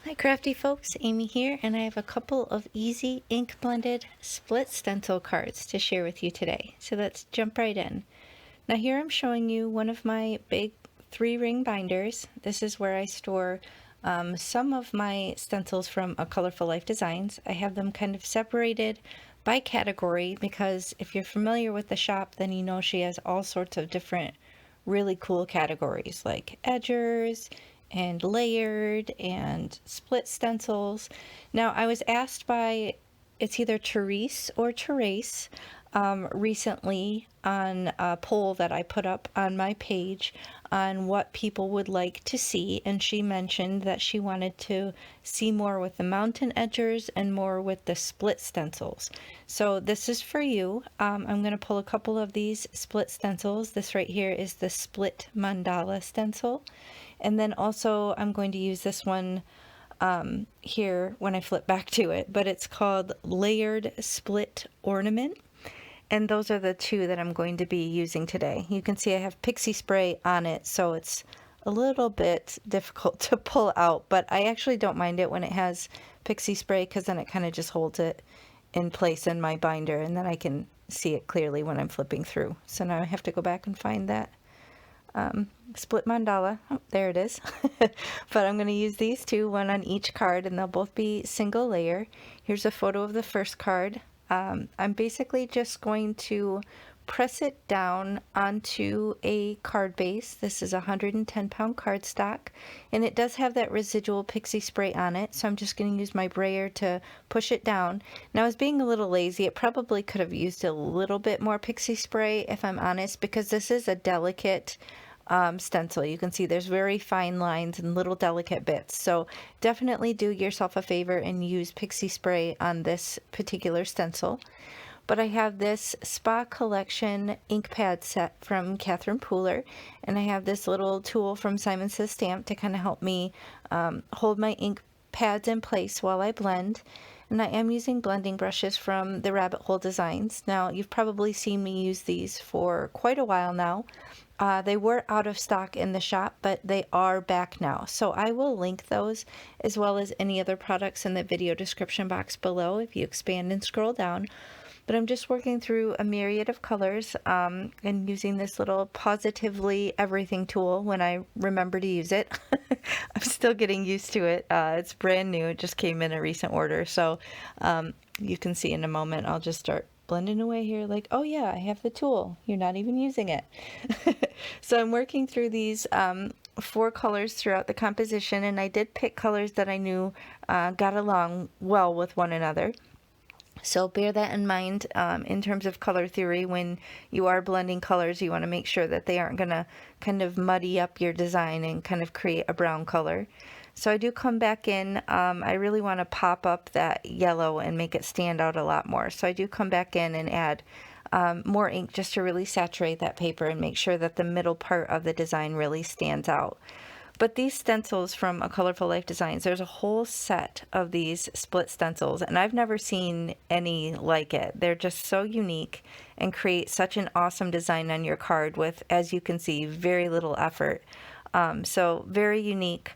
Hi crafty folks, Amy here, and I have a couple of easy ink blended split stencil cards to share with you today. So let's jump right in. Now here I'm showing you one of my big 3-ring binders. This is where I store some of my stencils from A Colorful Life Designs. I have them kind of separated by category because if you're familiar with the shop, then you know she has all sorts of different really cool categories like edgers and layered and split stencils. Now I was asked by, it's either Therese or Therese, recently on a poll that I put up on my page on what people would like to see, and she mentioned that she wanted to see more with the mountain edgers and more with the split stencils. So this is for you. I'm going to pull a couple of these split stencils. This right here is the Split Mandala stencil, and then also I'm going to use this one here when I flip back to it, but it's called Layered Split Ornament. And those are the two that I'm going to be using today. You can see I have pixie spray on it, so it's a little bit difficult to pull out, but I actually don't mind it when it has pixie spray because then it kind of just holds it in place in my binder, and then I can see it clearly when I'm flipping through. So now I have to go back and find that split mandala. Oh, there it is. But I'm going to use these two, one on each card, and they'll both be single layer. Here's a photo of the first card. I'm basically just going to press it down onto a card base. This is a 110-pound cardstock, and it does have that residual pixie spray on it, so I'm just going to use my brayer to push it down. Now, I was being a little lazy. It probably could have used a little bit more pixie spray, if I'm honest, because this is a delicate stencil. You can see there's very fine lines and little delicate bits, so definitely do yourself a favor and use pixie spray on this particular stencil. But I have this Spa Collection ink pad set from Catherine Pooler, and I have this little tool from Simon Says Stamp to kind of help me hold my ink pads in place while I blend. And I am using blending brushes from the Rabbit Hole Designs. Now, you've probably seen me use these for quite a while now. They were out of stock in the shop, but they are back now. So I will link those as well as any other products in the video description box below if you expand and scroll down. But I'm just working through a myriad of colors and using this little Positively Everything tool when I remember to use it. I'm still getting used to it. It's brand new. It just came in a recent order. So you can see in a moment, I'll just start blending away here like, oh yeah, I have the tool. You're not even using it. So I'm working through these 4 colors throughout the composition, and I did pick colors that I knew got along well with one another. So bear that in mind in terms of color theory. When you are blending colors, you want to make sure that they aren't going to kind of muddy up your design and kind of create a brown color. So I do come back in. I really want to pop up that yellow and make it stand out a lot more. So I do come back in and add more ink just to really saturate that paper and make sure that the middle part of the design really stands out. But these stencils from A Colorful Life Designs, there's a whole set of these split stencils, and I've never seen any like it. They're just so unique and create such an awesome design on your card with, as you can see, very little effort. So very unique.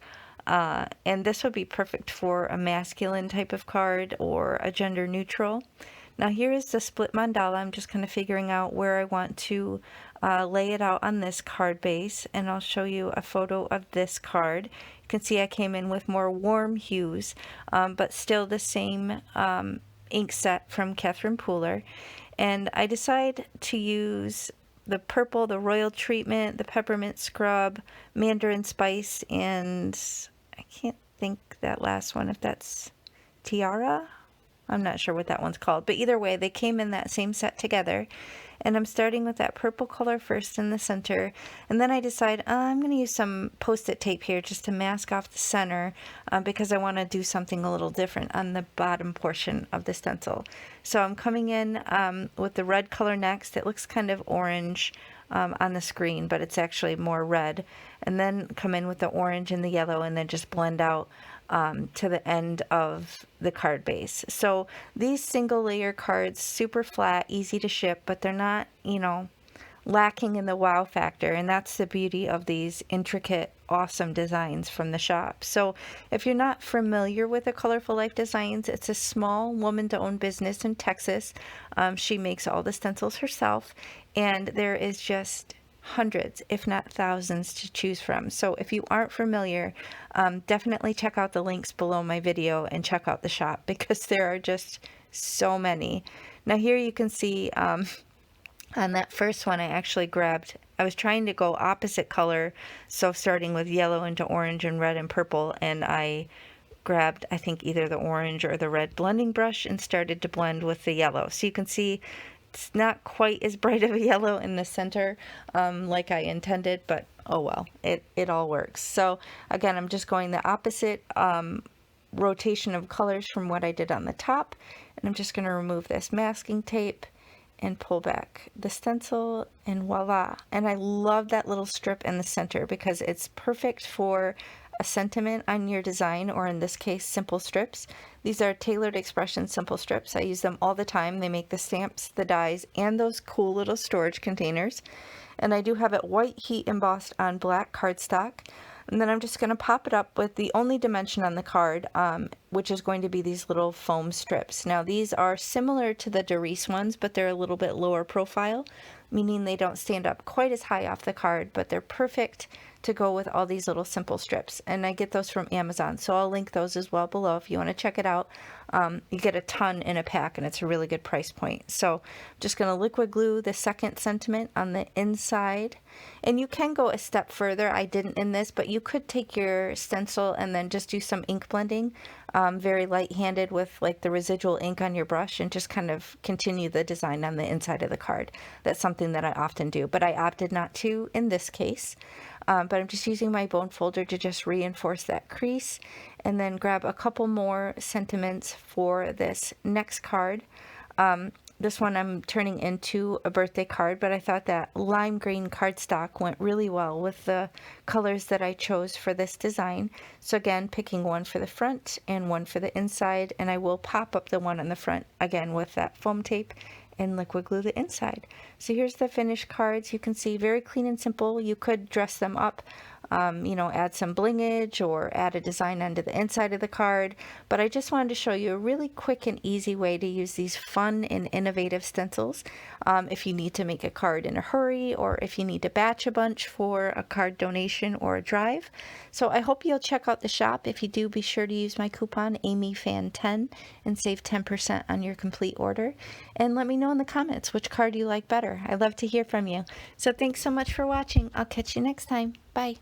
And this would be perfect for a masculine type of card or a gender neutral. Now here is the split mandala. I'm just kind of figuring out where I want to lay it out on this card base, and I'll show you a photo of this card. You can see I came in with more warm hues, but still the same ink set from Catherine Pooler. And I decide to use the purple, the royal treatment, the peppermint scrub, mandarin spice, and I can't think that last one if that's tiara. I'm not sure what that one's called, but either way, they came in that same set together. And I'm starting with that purple color first in the center, and then I decide I'm going to use some post-it tape here just to mask off the center because I want to do something a little different on the bottom portion of the stencil. So I'm coming in with the red color next. It looks kind of orange on the screen, but it's actually more red. And then come in with the orange and the yellow, and then just blend out to the end of the card base. So these single layer cards, super flat, easy to ship, but they're not, lacking in the wow factor, and that's the beauty of these intricate, awesome designs from the shop. So if you're not familiar with the Colorful Life Designs, it's a small woman-owned business in Texas. She makes all the stencils herself, and there is just hundreds, if not thousands, to choose from. So if you aren't familiar, definitely check out the links below my video and check out the shop, because there are just so many. Now here you can see on that first one, I was trying to go opposite color, so starting with yellow into orange and red and purple, and I grabbed, I think, either the orange or the red blending brush and started to blend with the yellow. So you can see it's not quite as bright of a yellow in the center like I intended, but oh well, it all works. So again, I'm just going the opposite rotation of colors from what I did on the top, and I'm just going to remove this masking tape and pull back the stencil, and voila. And I love that little strip in the center because it's perfect for a sentiment on your design, or in this case, simple strips. These are Tailored Expression simple strips. I use them all the time. They make the stamps, the dies, and those cool little storage containers. And I do have it white heat embossed on black cardstock. And then I'm just going to pop it up with the only dimension on the card, which is going to be these little foam strips. Now these are similar to the Doris ones, but they're a little bit lower profile, meaning they don't stand up quite as high off the card, but they're perfect to go with all these little simple strips. And I get those from Amazon, so I'll link those as well below if you want to check it out. You get a ton in a pack, and it's a really good price point. So I'm just going to liquid glue the second sentiment on the inside. And you can go a step further. I didn't in this, but you could take your stencil and then just do some ink blending, very light-handed with like the residual ink on your brush, and just kind of continue the design on the inside of the card. That's something that I often do, but I opted not to in this case. But I'm just using my bone folder to just reinforce that crease, and then grab a couple more sentiments for this next card. This one I'm turning into a birthday card, but I thought that lime green cardstock went really well with the colors that I chose for this design. So again, picking one for the front and one for the inside, and I will pop up the one on the front again with that foam tape and liquid glue the inside. So here's the finished cards. You can see very clean and simple. You could dress them up, you know, add some blingage or add a design onto the inside of the card. But I just wanted to show you a really quick and easy way to use these fun and innovative stencils if you need to make a card in a hurry, or if you need to batch a bunch for a card donation or a drive. So I hope you'll check out the shop. If you do, be sure to use my coupon AmyFan10 and save 10% on your complete order. And let me know in the comments which card you like better. I love to hear from you. So thanks so much for watching. I'll catch you next time. Bye.